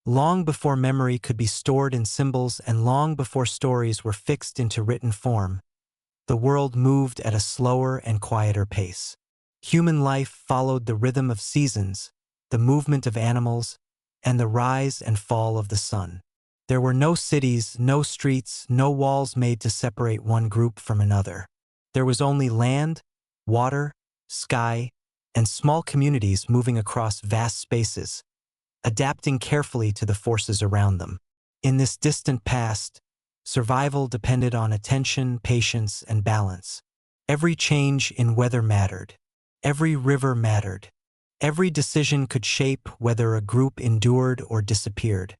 Long before memory could be stored in symbols and long before stories were fixed into written form, the world moved at a slower and quieter pace. Human life followed the rhythm of seasons, the movement of animals, and the rise and fall of the sun. There were no cities, no streets, no walls made to separate one group from another. There was only land, water, sky, and small communities moving across vast spaces, adapting carefully to the forces around them. In this distant past, survival depended on attention, patience, and balance. Every change in weather mattered. Every river mattered. Every decision could shape whether a group endured or disappeared.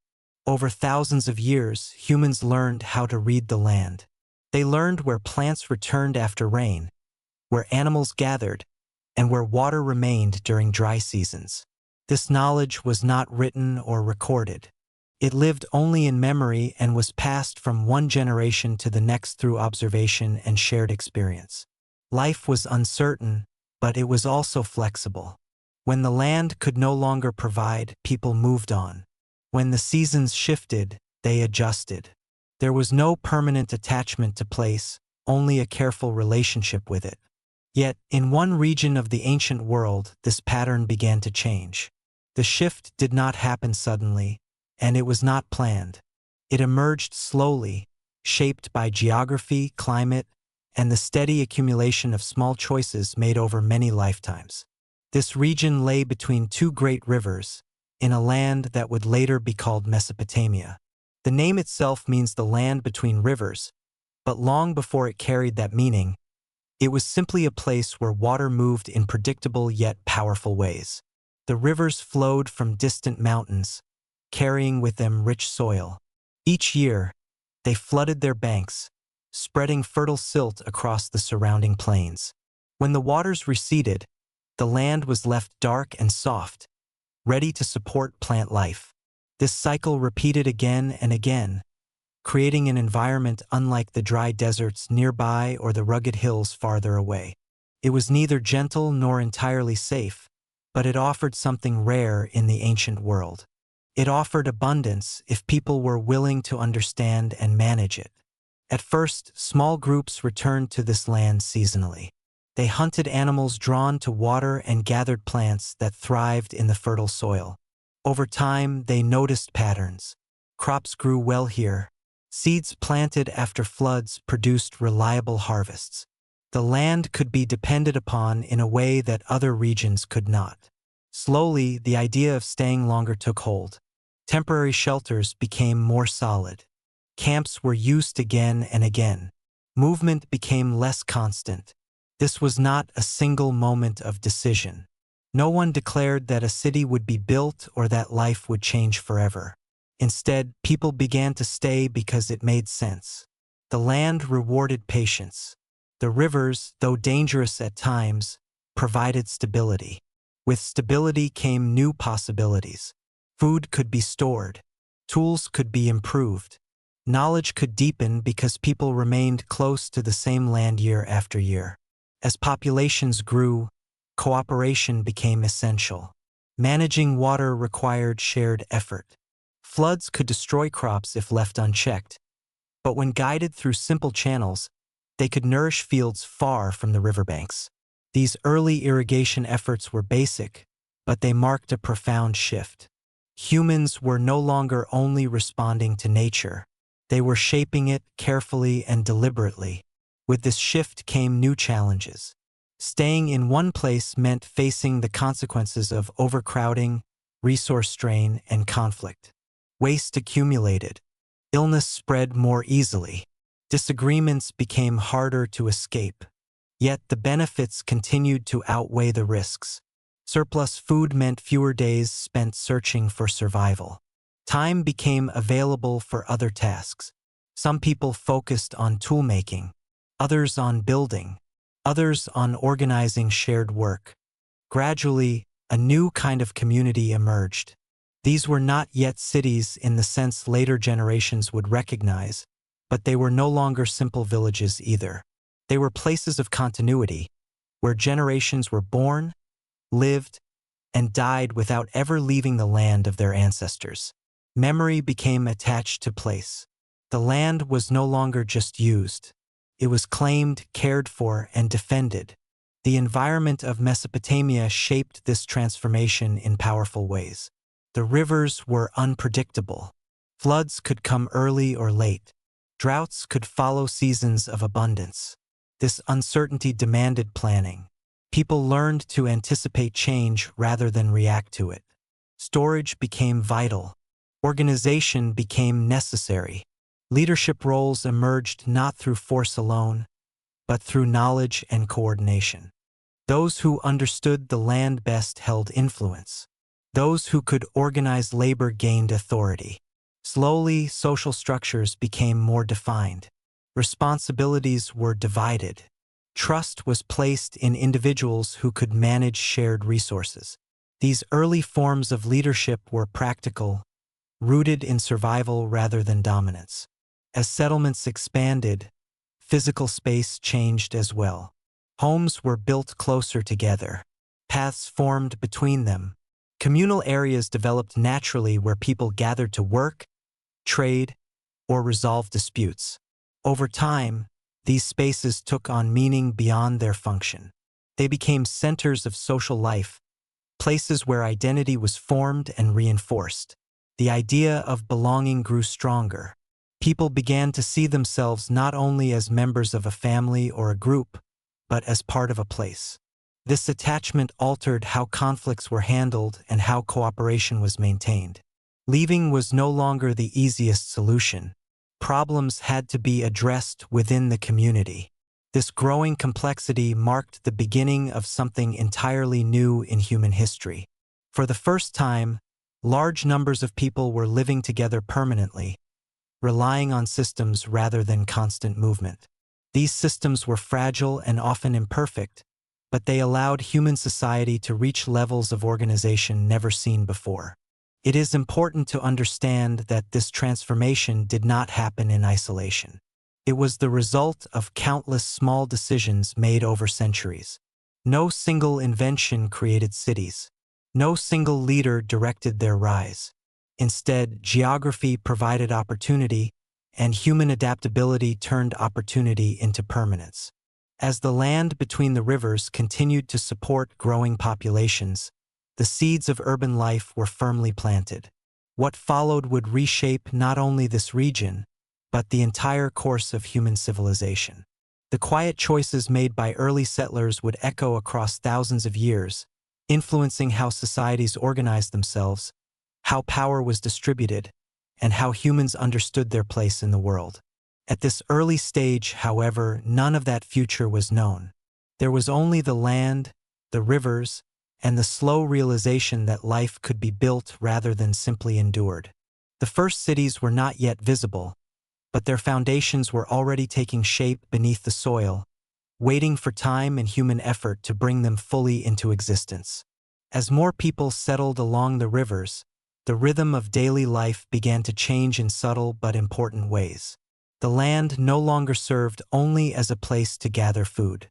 Over thousands of years, humans learned how to read the land. They learned where plants returned after rain, where animals gathered, and where water remained during dry seasons. This knowledge was not written or recorded. It lived only in memory and was passed from one generation to the next through observation and shared experience. Life was uncertain, but it was also flexible. When the land could no longer provide, people moved on. When the seasons shifted, they adjusted. There was no permanent attachment to place, only a careful relationship with it. Yet, in one region of the ancient world, this pattern began to change. The shift did not happen suddenly, and it was not planned. It emerged slowly, shaped by geography, climate, and the steady accumulation of small choices made over many lifetimes. This region lay between two great rivers, in a land that would later be called Mesopotamia. The name itself means the land between rivers, but long before it carried that meaning, it was simply a place where water moved in predictable yet powerful ways. The rivers flowed from distant mountains, carrying with them rich soil. Each year, they flooded their banks, spreading fertile silt across the surrounding plains. When the waters receded, the land was left dark and soft, ready to support plant life. This cycle repeated again and again, creating an environment unlike the dry deserts nearby or the rugged hills farther away. It was neither gentle nor entirely safe, but it offered something rare in the ancient world. It offered abundance if people were willing to understand and manage it. At first, small groups returned to this land seasonally. They hunted animals drawn to water and gathered plants that thrived in the fertile soil. Over time, they noticed patterns. Crops grew well here. Seeds planted after floods produced reliable harvests. The land could be depended upon in a way that other regions could not. Slowly, the idea of staying longer took hold. Temporary shelters became more solid. Camps were used again and again. Movement became less constant. This was not a single moment of decision. No one declared that a city would be built or that life would change forever. Instead, people began to stay because it made sense. The land rewarded patience. The rivers, though dangerous at times, provided stability. With stability came new possibilities. Food could be stored. Tools could be improved. Knowledge could deepen because people remained close to the same land year after year. As populations grew, cooperation became essential. Managing water required shared effort. Floods could destroy crops if left unchecked, but when guided through simple channels, they could nourish fields far from the riverbanks. These early irrigation efforts were basic, but they marked a profound shift. Humans were no longer only responding to nature. They were shaping it carefully and deliberately. With this shift came new challenges. Staying in one place meant facing the consequences of overcrowding, resource strain, and conflict. Waste accumulated. Illness spread more easily. Disagreements became harder to escape. Yet the benefits continued to outweigh the risks. Surplus food meant fewer days spent searching for survival. Time became available for other tasks. Some people focused on toolmaking, others on building, others on organizing shared work. Gradually, a new kind of community emerged. These were not yet cities in the sense later generations would recognize, but they were no longer simple villages either. They were places of continuity, where generations were born, lived, and died without ever leaving the land of their ancestors. Memory became attached to place. The land was no longer just used. It was claimed, cared for, and defended. The environment of Mesopotamia shaped this transformation in powerful ways. The rivers were unpredictable. Floods could come early or late. Droughts could follow seasons of abundance. This uncertainty demanded planning. People learned to anticipate change rather than react to it. Storage became vital. Organization became necessary. Leadership roles emerged not through force alone, but through knowledge and coordination. Those who understood the land best held influence. Those who could organize labor gained authority. Slowly, social structures became more defined. Responsibilities were divided. Trust was placed in individuals who could manage shared resources. These early forms of leadership were practical, rooted in survival rather than dominance. As settlements expanded, physical space changed as well. Homes were built closer together. Paths formed between them. Communal areas developed naturally where people gathered to work, trade, or resolve disputes. Over time, these spaces took on meaning beyond their function. They became centers of social life, places where identity was formed and reinforced. The idea of belonging grew stronger. People began to see themselves not only as members of a family or a group, but as part of a place. This attachment altered how conflicts were handled and how cooperation was maintained. Leaving was no longer the easiest solution. Problems had to be addressed within the community. This growing complexity marked the beginning of something entirely new in human history. For the first time, large numbers of people were living together permanently, relying on systems rather than constant movement. These systems were fragile and often imperfect, but they allowed human society to reach levels of organization never seen before. It is important to understand that this transformation did not happen in isolation. It was the result of countless small decisions made over centuries. No single invention created cities. No single leader directed their rise. Instead, geography provided opportunity, and human adaptability turned opportunity into permanence. As the land between the rivers continued to support growing populations, the seeds of urban life were firmly planted. What followed would reshape not only this region, but the entire course of human civilization. The quiet choices made by early settlers would echo across thousands of years, influencing how societies organized themselves, how power was distributed, and how humans understood their place in the world. At this early stage, however, none of that future was known. There was only the land, the rivers, and the slow realization that life could be built rather than simply endured. The first cities were not yet visible, but their foundations were already taking shape beneath the soil, waiting for time and human effort to bring them fully into existence. As more people settled along the rivers, the rhythm of daily life began to change in subtle but important ways. The land no longer served only as a place to gather food.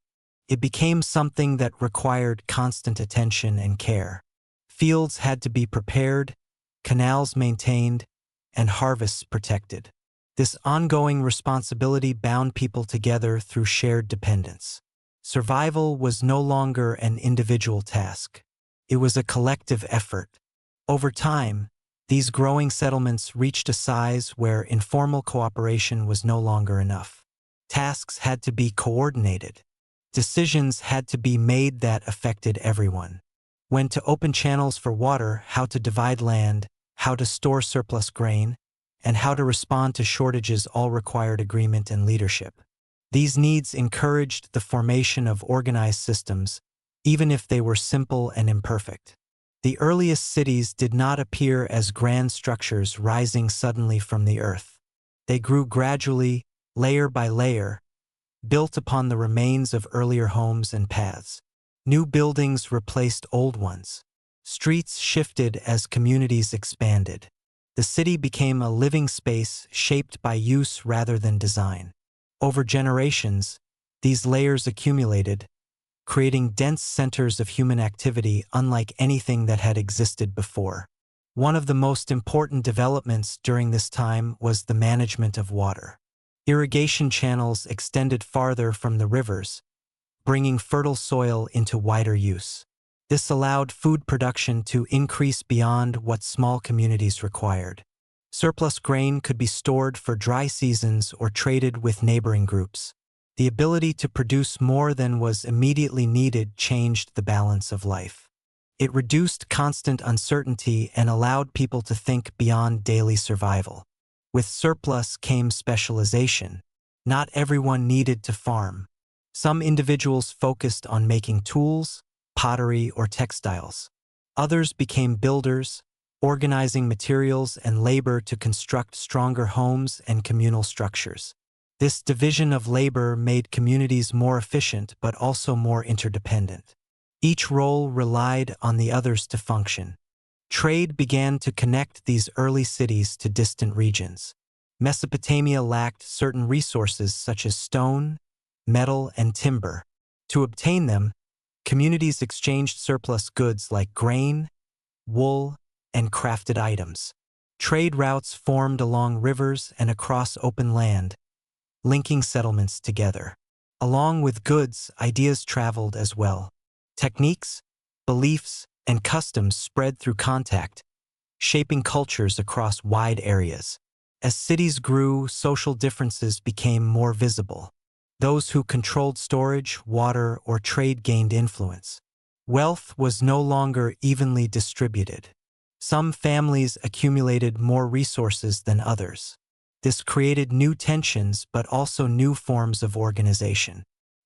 It became something that required constant attention and care. Fields had to be prepared, canals maintained, and harvests protected. This ongoing responsibility bound people together through shared dependence. Survival was no longer an individual task. It was a collective effort. Over time, these growing settlements reached a size where informal cooperation was no longer enough. Tasks had to be coordinated. Decisions had to be made that affected everyone. When to open channels for water, how to divide land, how to store surplus grain, and how to respond to shortages all required agreement and leadership. These needs encouraged the formation of organized systems, even if they were simple and imperfect. The earliest cities did not appear as grand structures rising suddenly from the earth. They grew gradually, layer by layer, built upon the remains of earlier homes and paths. New buildings replaced old ones. Streets shifted as communities expanded. The city became a living space shaped by use rather than design. Over generations, these layers accumulated, creating dense centers of human activity unlike anything that had existed before. One of the most important developments during this time was the management of water. Irrigation channels extended farther from the rivers, bringing fertile soil into wider use. This allowed food production to increase beyond what small communities required. Surplus grain could be stored for dry seasons or traded with neighboring groups. The ability to produce more than was immediately needed changed the balance of life. It reduced constant uncertainty and allowed people to think beyond daily survival. With surplus came specialization. Not everyone needed to farm. Some individuals focused on making tools, pottery, or textiles. Others became builders, organizing materials and labor to construct stronger homes and communal structures. This division of labor made communities more efficient but also more interdependent. Each role relied on the others to function. Trade began to connect these early cities to distant regions. Mesopotamia lacked certain resources such as stone, metal, and timber. To obtain them, communities exchanged surplus goods like grain, wool, and crafted items. Trade routes formed along rivers and across open land, linking settlements together. Along with goods, ideas traveled as well. Techniques, beliefs, and customs spread through contact, shaping cultures across wide areas. As cities grew, social differences became more visible. Those who controlled storage, water, or trade gained influence. Wealth was no longer evenly distributed. Some families accumulated more resources than others. This created new tensions but also new forms of organization.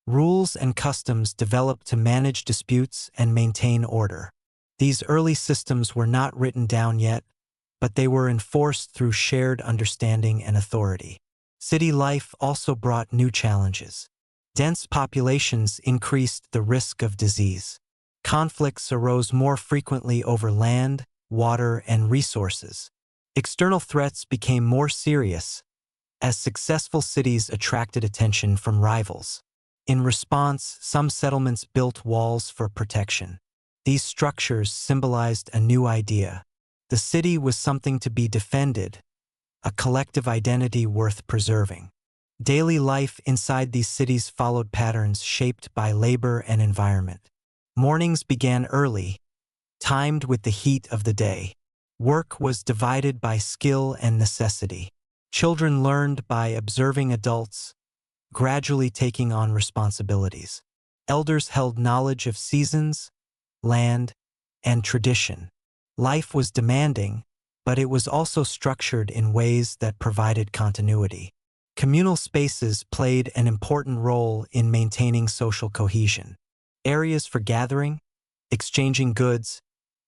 Rules and customs developed to manage disputes and maintain order. These early systems were not written down yet, but they were enforced through shared understanding and authority. City life also brought new challenges. Dense populations increased the risk of disease. Conflicts arose more frequently over land, water, and resources. External threats became more serious, as successful cities attracted attention from rivals. In response, some settlements built walls for protection. These structures symbolized a new idea. The city was something to be defended, a collective identity worth preserving. Daily life inside these cities followed patterns shaped by labor and environment. Mornings began early, timed with the heat of the day. Work was divided by skill and necessity. Children learned by observing adults, gradually taking on responsibilities. Elders held knowledge of seasons, land, and tradition. Life was demanding, but it was also structured in ways that provided continuity. Communal spaces played an important role in maintaining social cohesion. Areas for gathering, exchanging goods,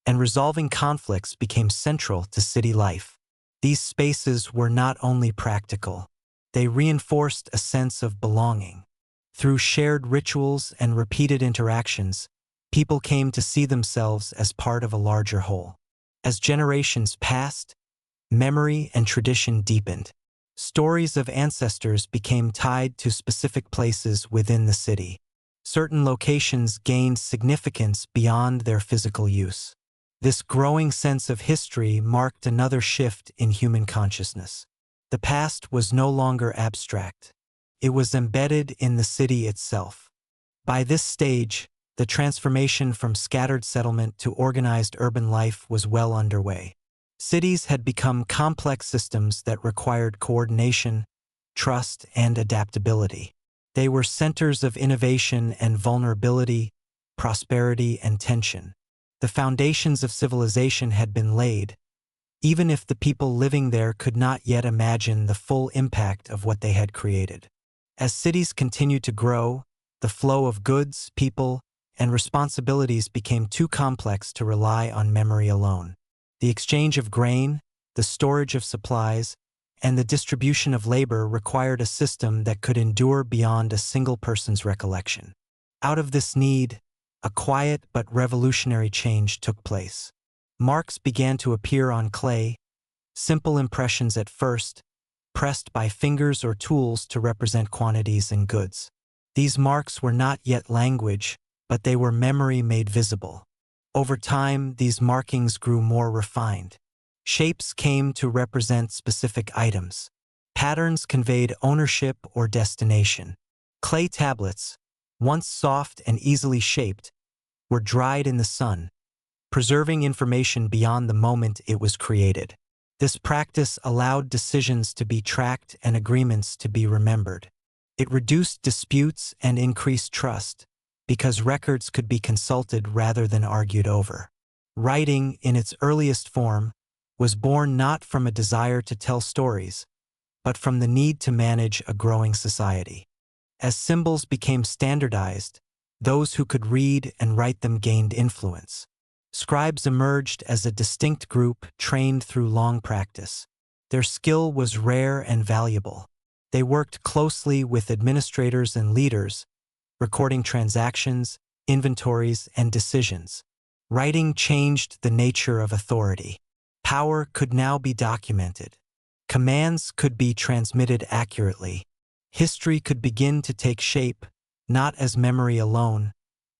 and resolving conflicts became central to city life. These spaces were not only practical, they reinforced a sense of belonging. Through shared rituals and repeated interactions, people came to see themselves as part of a larger whole. As generations passed, memory and tradition deepened. Stories of ancestors became tied to specific places within the city. Certain locations gained significance beyond their physical use. This growing sense of history marked another shift in human consciousness. The past was no longer abstract. It was embedded in the city itself. By this stage, the transformation from scattered settlement to organized urban life was well underway. Cities had become complex systems that required coordination, trust, and adaptability. They were centers of innovation and vulnerability, prosperity and tension. The foundations of civilization had been laid, even if the people living there could not yet imagine the full impact of what they had created. As cities continued to grow, the flow of goods, people, and responsibilities became too complex to rely on memory alone. The exchange of grain, the storage of supplies, and the distribution of labor required a system that could endure beyond a single person's recollection. Out of this need, a quiet but revolutionary change took place. Marks began to appear on clay, simple impressions at first, pressed by fingers or tools to represent quantities and goods. These marks were not yet language, but they were memory made visible. Over time, these markings grew more refined. Shapes came to represent specific items. Patterns conveyed ownership or destination. Clay tablets, once soft and easily shaped, were dried in the sun, preserving information beyond the moment it was created. This practice allowed decisions to be tracked and agreements to be remembered. It reduced disputes and increased trust, because records could be consulted rather than argued over. Writing, in its earliest form, was born not from a desire to tell stories, but from the need to manage a growing society. As symbols became standardized, those who could read and write them gained influence. Scribes emerged as a distinct group trained through long practice. Their skill was rare and valuable. They worked closely with administrators and leaders, recording transactions, inventories, and decisions. Writing changed the nature of authority. Power could now be documented. Commands could be transmitted accurately. History could begin to take shape, not as memory alone,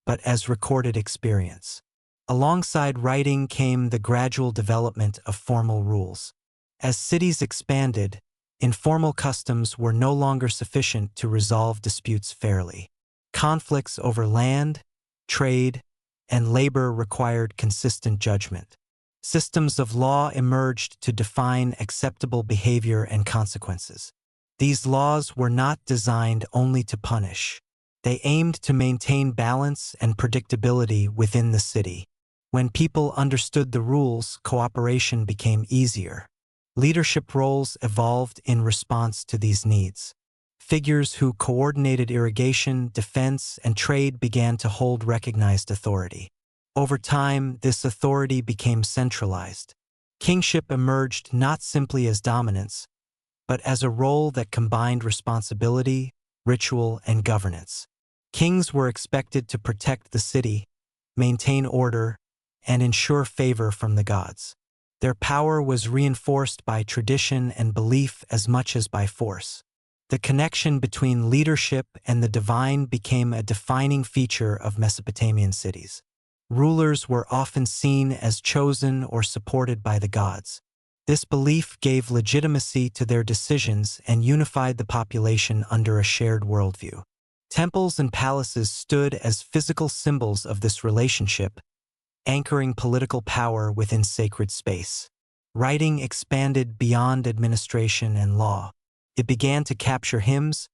but as recorded experience. Alongside writing came the gradual development of formal rules. As cities expanded, informal customs were no longer sufficient to resolve disputes fairly. Conflicts over land, trade, and labor required consistent judgment. Systems of law emerged to define acceptable behavior and consequences. These laws were not designed only to punish. They aimed to maintain balance and predictability within the city. When people understood the rules, cooperation became easier. Leadership roles evolved in response to these needs. Figures who coordinated irrigation, defense, and trade began to hold recognized authority. Over time, this authority became centralized. Kingship emerged not simply as dominance, but as a role that combined responsibility, ritual, and governance. Kings were expected to protect the city, maintain order, and ensure favor from the gods. Their power was reinforced by tradition and belief as much as by force. The connection between leadership and the divine became a defining feature of Mesopotamian cities. Rulers were often seen as chosen or supported by the gods. This belief gave legitimacy to their decisions and unified the population under a shared worldview. Temples and palaces stood as physical symbols of this relationship, anchoring political power within sacred space. Writing expanded beyond administration and law. It began to capture hymns,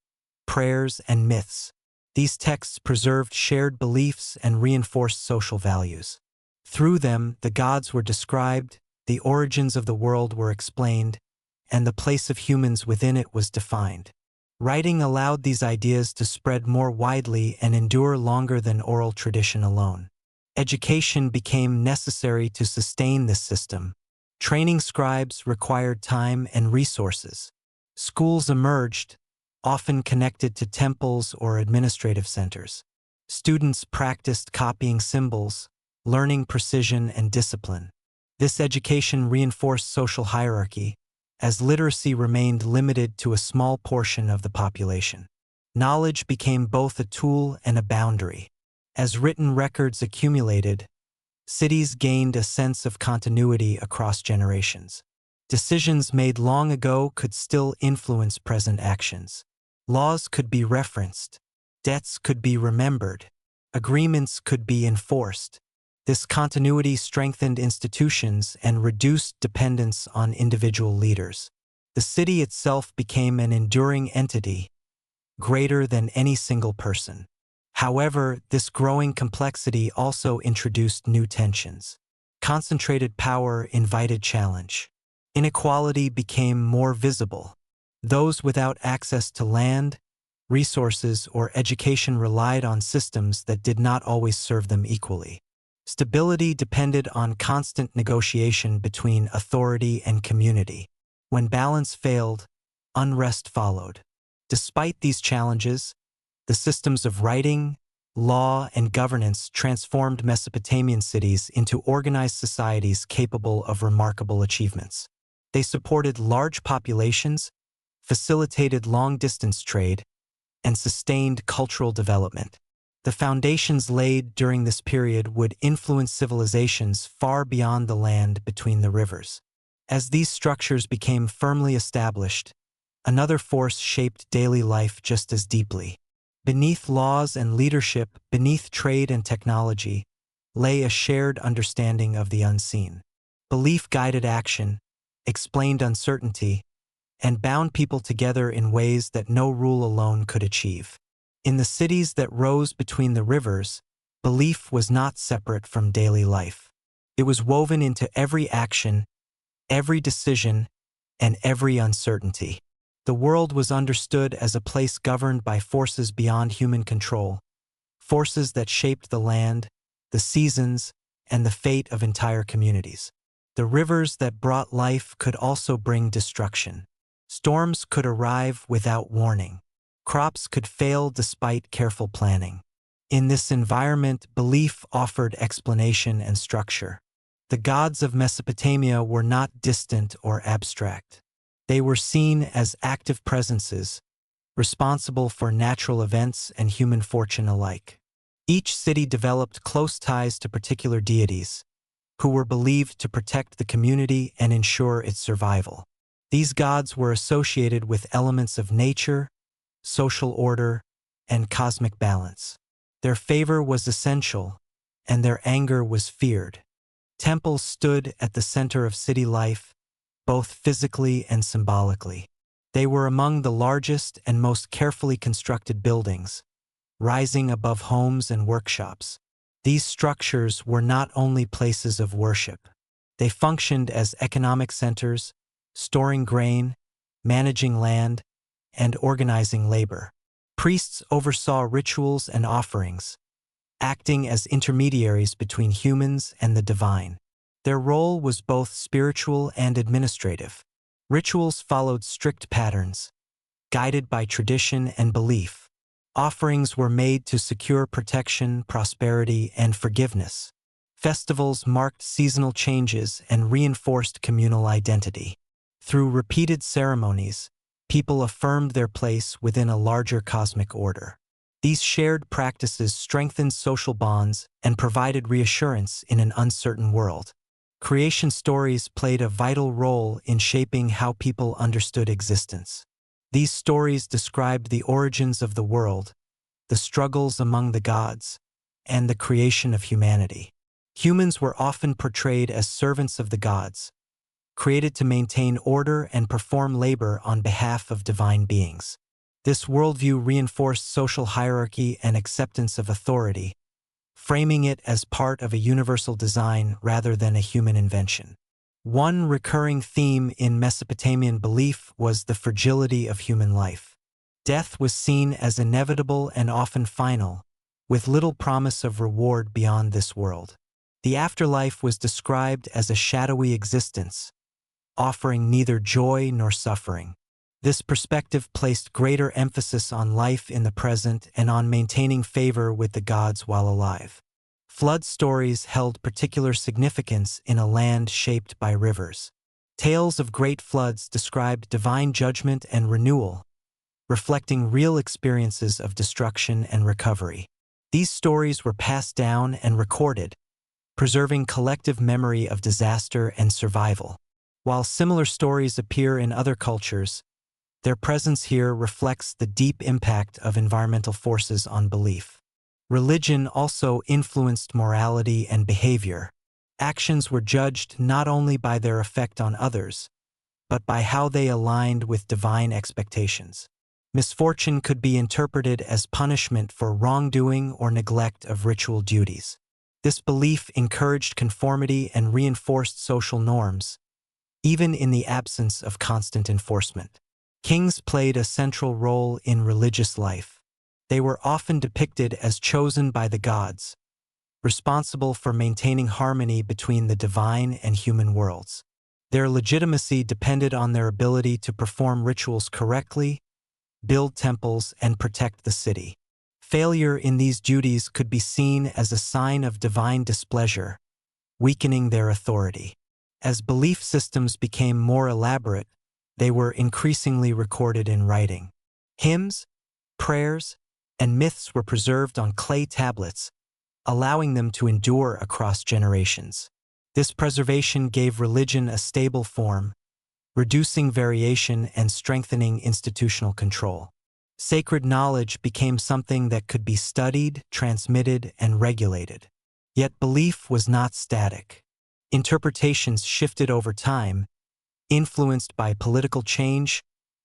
prayers, and myths. These texts preserved shared beliefs and reinforced social values. Through them, the gods were described, the origins of the world were explained, and the place of humans within it was defined. Writing allowed these ideas to spread more widely and endure longer than oral tradition alone. Education became necessary to sustain this system. Training scribes required time and resources. Schools emerged, often connected to temples or administrative centers. Students practiced copying symbols, learning precision and discipline. This education reinforced social hierarchy, as literacy remained limited to a small portion of the population. Knowledge became both a tool and a boundary. As written records accumulated, cities gained a sense of continuity across generations. Decisions made long ago could still influence present actions. Laws could be referenced, debts could be remembered, agreements could be enforced. This continuity strengthened institutions and reduced dependence on individual leaders. The city itself became an enduring entity, greater than any single person. However, this growing complexity also introduced new tensions. Concentrated power invited challenge. Inequality became more visible. Those without access to land, resources, or education relied on systems that did not always serve them equally. Stability depended on constant negotiation between authority and community. When balance failed, unrest followed. Despite these challenges, the systems of writing, law, and governance transformed Mesopotamian cities into organized societies capable of remarkable achievements. They supported large populations, facilitated long-distance trade, and sustained cultural development. The foundations laid during this period would influence civilizations far beyond the land between the rivers. As these structures became firmly established, another force shaped daily life just as deeply. Beneath laws and leadership, beneath trade and technology, lay a shared understanding of the unseen. Belief guided action, explained uncertainty, and bound people together in ways that no rule alone could achieve. In the cities that rose between the rivers, belief was not separate from daily life. It was woven into every action, every decision, and every uncertainty. The world was understood as a place governed by forces beyond human control, forces that shaped the land, the seasons, and the fate of entire communities. The rivers that brought life could also bring destruction. Storms could arrive without warning. Crops could fail despite careful planning. In this environment, belief offered explanation and structure. The gods of Mesopotamia were not distant or abstract. They were seen as active presences, responsible for natural events and human fortune alike. Each city developed close ties to particular deities, who were believed to protect the community and ensure its survival. These gods were associated with elements of nature, social order, and cosmic balance. Their favor was essential, and their anger was feared. Temples stood at the center of city life, both physically and symbolically. They were among the largest and most carefully constructed buildings, rising above homes and workshops. These structures were not only places of worship. They functioned as economic centers, storing grain, managing land, and organizing labor. Priests oversaw rituals and offerings, acting as intermediaries between humans and the divine. Their role was both spiritual and administrative. Rituals followed strict patterns, guided by tradition and belief. Offerings were made to secure protection, prosperity, and forgiveness. Festivals marked seasonal changes and reinforced communal identity. Through repeated ceremonies, people affirmed their place within a larger cosmic order. These shared practices strengthened social bonds and provided reassurance in an uncertain world. Creation stories played a vital role in shaping how people understood existence. These stories described the origins of the world, the struggles among the gods, and the creation of humanity. Humans were often portrayed as servants of the gods, created to maintain order and perform labor on behalf of divine beings. This worldview reinforced social hierarchy and acceptance of authority, framing it as part of a universal design rather than a human invention. One recurring theme in Mesopotamian belief was the fragility of human life. Death was seen as inevitable and often final, with little promise of reward beyond this world. The afterlife was described as a shadowy existence, offering neither joy nor suffering. This perspective placed greater emphasis on life in the present and on maintaining favor with the gods while alive. Flood stories held particular significance in a land shaped by rivers. Tales of great floods described divine judgment and renewal, reflecting real experiences of destruction and recovery. These stories were passed down and recorded, preserving collective memory of disaster and survival. While similar stories appear in other cultures, their presence here reflects the deep impact of environmental forces on belief. Religion also influenced morality and behavior. Actions were judged not only by their effect on others, but by how they aligned with divine expectations. Misfortune could be interpreted as punishment for wrongdoing or neglect of ritual duties. This belief encouraged conformity and reinforced social norms, even in the absence of constant enforcement. Kings played a central role in religious life. They were often depicted as chosen by the gods, responsible for maintaining harmony between the divine and human worlds. Their legitimacy depended on their ability to perform rituals correctly, build temples, and protect the city. Failure in these duties could be seen as a sign of divine displeasure, weakening their authority. As belief systems became more elaborate, they were increasingly recorded in writing. Hymns, prayers, and myths were preserved on clay tablets, allowing them to endure across generations. This preservation gave religion a stable form, reducing variation and strengthening institutional control. Sacred knowledge became something that could be studied, transmitted, and regulated. Yet belief was not static. Interpretations shifted over time, influenced by political change,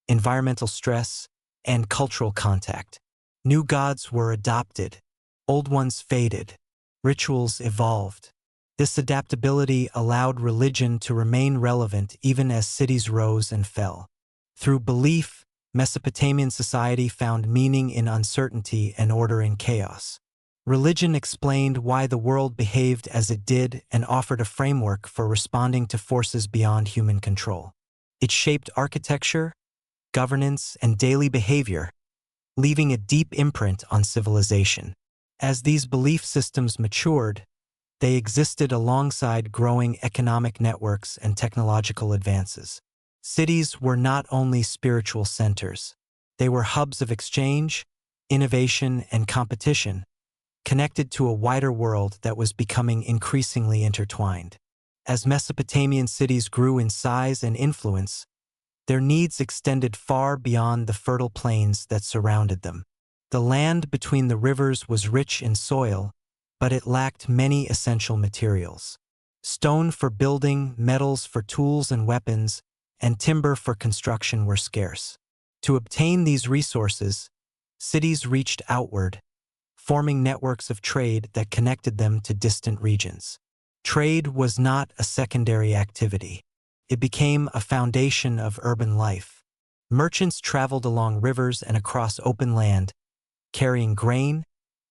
environmental stress, and cultural contact. New gods were adopted, old ones faded, rituals evolved. This adaptability allowed religion to remain relevant even as cities rose and fell. Through belief, Mesopotamian society found meaning in uncertainty and order in chaos. Religion explained why the world behaved as it did and offered a framework for responding to forces beyond human control. It shaped architecture, governance, and daily behavior, leaving a deep imprint on civilization. As these belief systems matured, they existed alongside growing economic networks and technological advances. Cities were not only spiritual centers. They were hubs of exchange, innovation, and competition, connected to a wider world that was becoming increasingly intertwined. As Mesopotamian cities grew in size and influence, their needs extended far beyond the fertile plains that surrounded them. The land between the rivers was rich in soil, but it lacked many essential materials. Stone for building, metals for tools and weapons, and timber for construction were scarce. To obtain these resources, cities reached outward, forming networks of trade that connected them to distant regions. Trade was not a secondary activity. It became a foundation of urban life. Merchants traveled along rivers and across open land, carrying grain,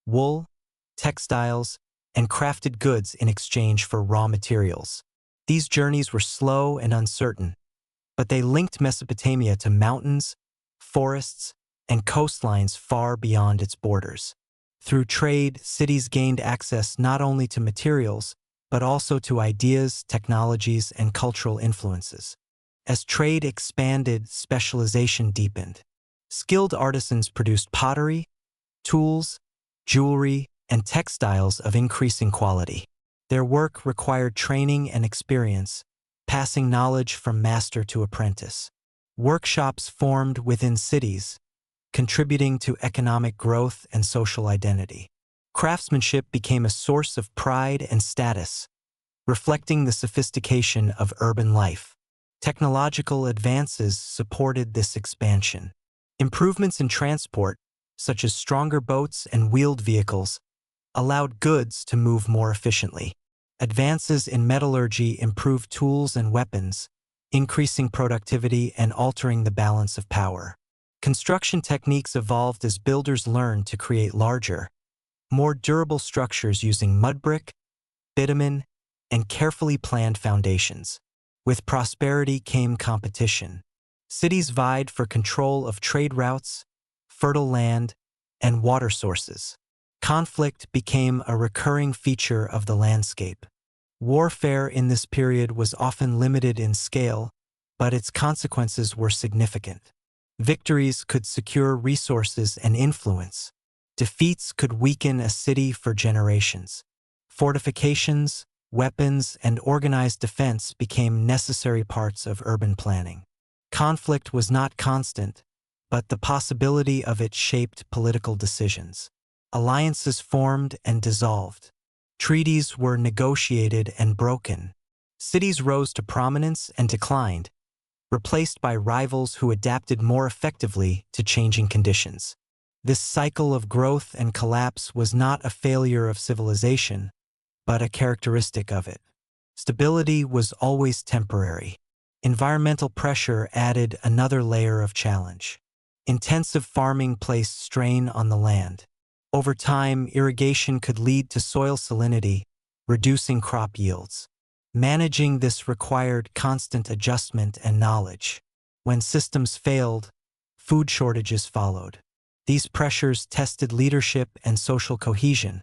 wool, textiles, and crafted goods in exchange for raw materials. These journeys were slow and uncertain, but they linked Mesopotamia to mountains, forests, and coastlines far beyond its borders. Through trade, cities gained access not only to materials, but also to ideas, technologies, and cultural influences. As trade expanded, specialization deepened. Skilled artisans produced pottery, tools, jewelry, and textiles of increasing quality. Their work required training and experience, passing knowledge from master to apprentice. Workshops formed within cities, contributing to economic growth and social identity. Craftsmanship became a source of pride and status, reflecting the sophistication of urban life. Technological advances supported this expansion. Improvements in transport, such as stronger boats and wheeled vehicles, allowed goods to move more efficiently. Advances in metallurgy improved tools and weapons, increasing productivity and altering the balance of power. Construction techniques evolved as builders learned to create larger, more durable structures using mud brick, bitumen, and carefully planned foundations. With prosperity came competition. Cities vied for control of trade routes, fertile land, and water sources. Conflict became a recurring feature of the landscape. Warfare in this period was often limited in scale, but its consequences were significant. Victories could secure resources and influence. Defeats could weaken a city for generations. Fortifications, weapons, and organized defense became necessary parts of urban planning. Conflict was not constant, but the possibility of it shaped political decisions. Alliances formed and dissolved. Treaties were negotiated and broken. Cities rose to prominence and declined, replaced by rivals who adapted more effectively to changing conditions. This cycle of growth and collapse was not a failure of civilization, but a characteristic of it. Stability was always temporary. Environmental pressure added another layer of challenge. Intensive farming placed strain on the land. Over time, irrigation could lead to soil salinity, reducing crop yields. Managing this required constant adjustment and knowledge. When systems failed, food shortages followed. These pressures tested leadership and social cohesion,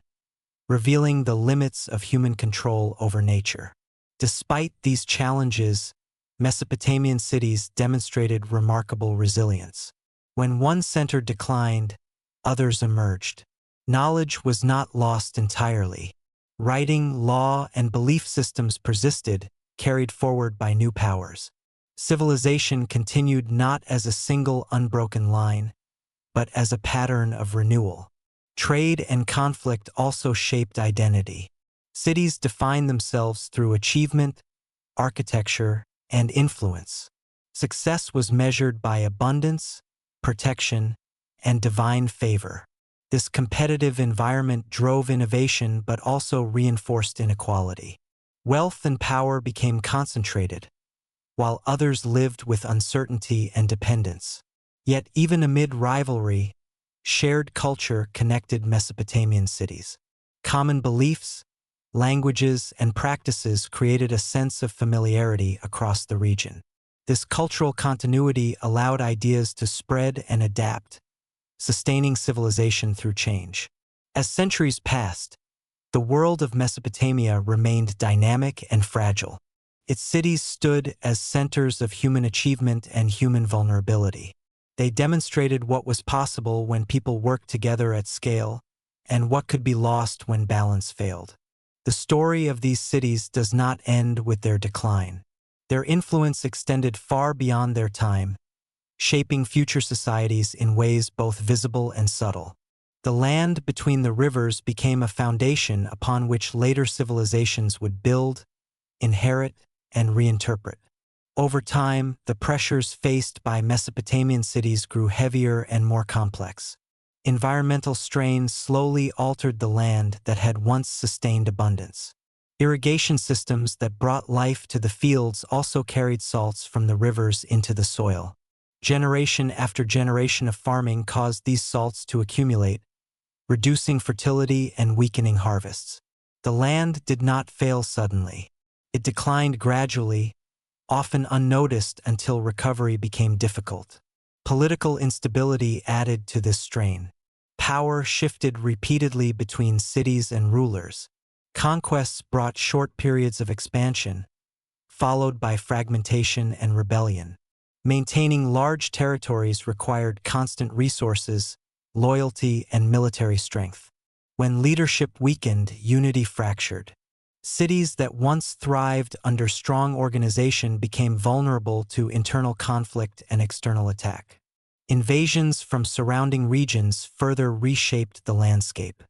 revealing the limits of human control over nature. Despite these challenges, Mesopotamian cities demonstrated remarkable resilience. When one center declined, others emerged. Knowledge was not lost entirely. writing, law, and belief systems persisted, carried forward by new powers. Civilization continued not as a single unbroken line, but as a pattern of renewal. Trade and conflict also shaped identity. Cities defined themselves through achievement, architecture, and influence. Success was measured by abundance, protection, and divine favor. This competitive environment drove innovation but also reinforced inequality. Wealth and power became concentrated, while others lived with uncertainty and dependence. Yet even amid rivalry, shared culture connected Mesopotamian cities. Common beliefs, languages, and practices created a sense of familiarity across the region. This cultural continuity allowed ideas to spread and adapt, sustaining civilization through change. As centuries passed, the world of Mesopotamia remained dynamic and fragile. Its cities stood as centers of human achievement and human vulnerability. They demonstrated what was possible when people worked together at scale, and what could be lost when balance failed. The story of these cities does not end with their decline. Their influence extended far beyond their time, shaping future societies in ways both visible and subtle. The land between the rivers became a foundation upon which later civilizations would build, inherit, and reinterpret. Over time, the pressures faced by Mesopotamian cities grew heavier and more complex. Environmental strain slowly altered the land that had once sustained abundance. Irrigation systems that brought life to the fields also carried salts from the rivers into the soil. Generation after generation of farming caused these salts to accumulate, reducing fertility and weakening harvests. The land did not fail suddenly. It declined gradually, often unnoticed until recovery became difficult. Political instability added to this strain. Power shifted repeatedly between cities and rulers. Conquests brought short periods of expansion, followed by fragmentation and rebellion. Maintaining large territories required constant resources, loyalty, and military strength. When leadership weakened, unity fractured. Cities that once thrived under strong organization became vulnerable to internal conflict and external attack. Invasions from surrounding regions further reshaped the landscape.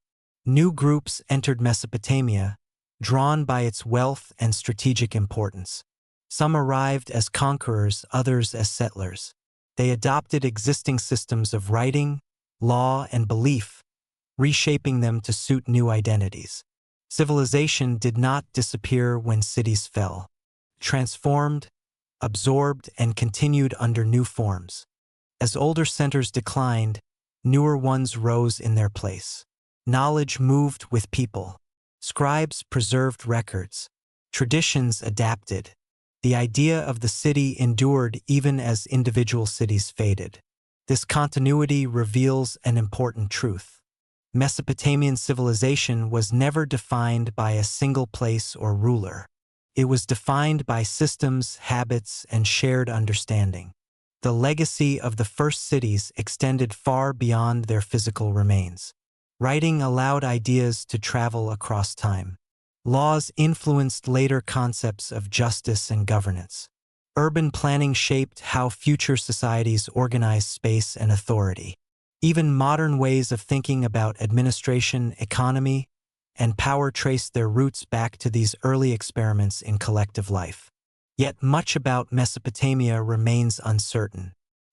New groups entered Mesopotamia, drawn by its wealth and strategic importance. Some arrived as conquerors, others as settlers. They adopted existing systems of writing, law, and belief, reshaping them to suit new identities. Civilization did not disappear when cities fell. Transformed, absorbed, and continued under new forms. As older centers declined, newer ones rose in their place. Knowledge moved with people. Scribes preserved records. Traditions adapted. The idea of the city endured even as individual cities faded. This continuity reveals an important truth. Mesopotamian civilization was never defined by a single place or ruler. It was defined by systems, habits, and shared understanding. The legacy of the first cities extended far beyond their physical remains. Writing allowed ideas to travel across time. Laws influenced later concepts of justice and governance. Urban planning shaped how future societies organized space and authority. Even modern ways of thinking about administration, economy, and power trace their roots back to these early experiments in collective life. Yet much about Mesopotamia remains uncertain.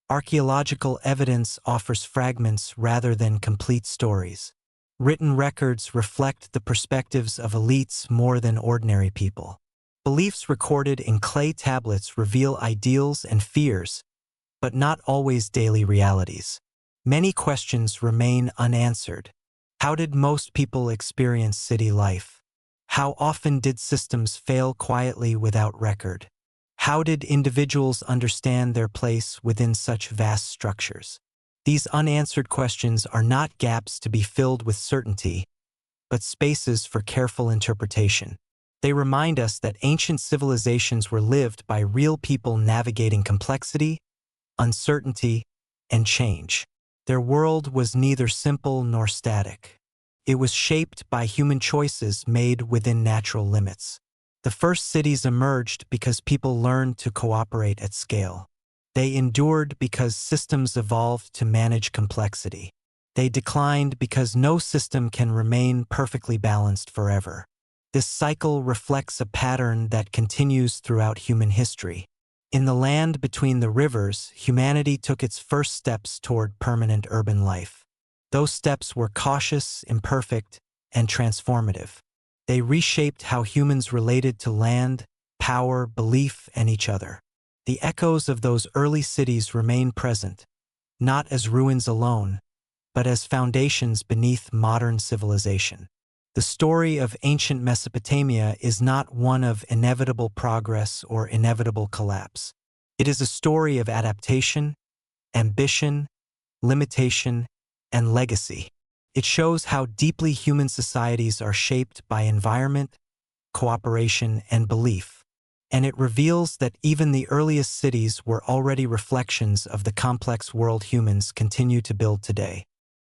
Archaeological evidence offers fragments rather than complete stories. Written records reflect the perspectives of elites more than ordinary people. Beliefs recorded in clay tablets reveal ideals and fears, but not always daily realities. Many questions remain unanswered. How did most people experience city life? How often did systems fail quietly without record? How did individuals understand their place within such vast structures? These unanswered questions are not gaps to be filled with certainty, but spaces for careful interpretation. They remind us that ancient civilizations were lived by real people navigating complexity, uncertainty, and change. Their world was neither simple nor static. It was shaped by human choices made within natural limits. The first cities emerged because people learned to cooperate at scale. They endured because systems evolved to manage complexity. They declined because no system can remain perfectly balanced forever. This cycle reflects a pattern that continues throughout human history. In the land between the rivers, humanity took its first steps toward permanent urban life. Those steps were cautious, imperfect, and transformative. They reshaped how humans related to land, power, belief, and each other. The echoes of those early cities remain present, not as ruins alone, but as foundations beneath modern civilization. The story of ancient Mesopotamia is not one of inevitable progress or inevitable collapse. It is a story of adaptation, ambition, limitation, and legacy. It shows how deeply human societies are shaped by environment, cooperation, and belief. And it reveals that even the earliest cities were already reflections of the complex world humans continue to build today.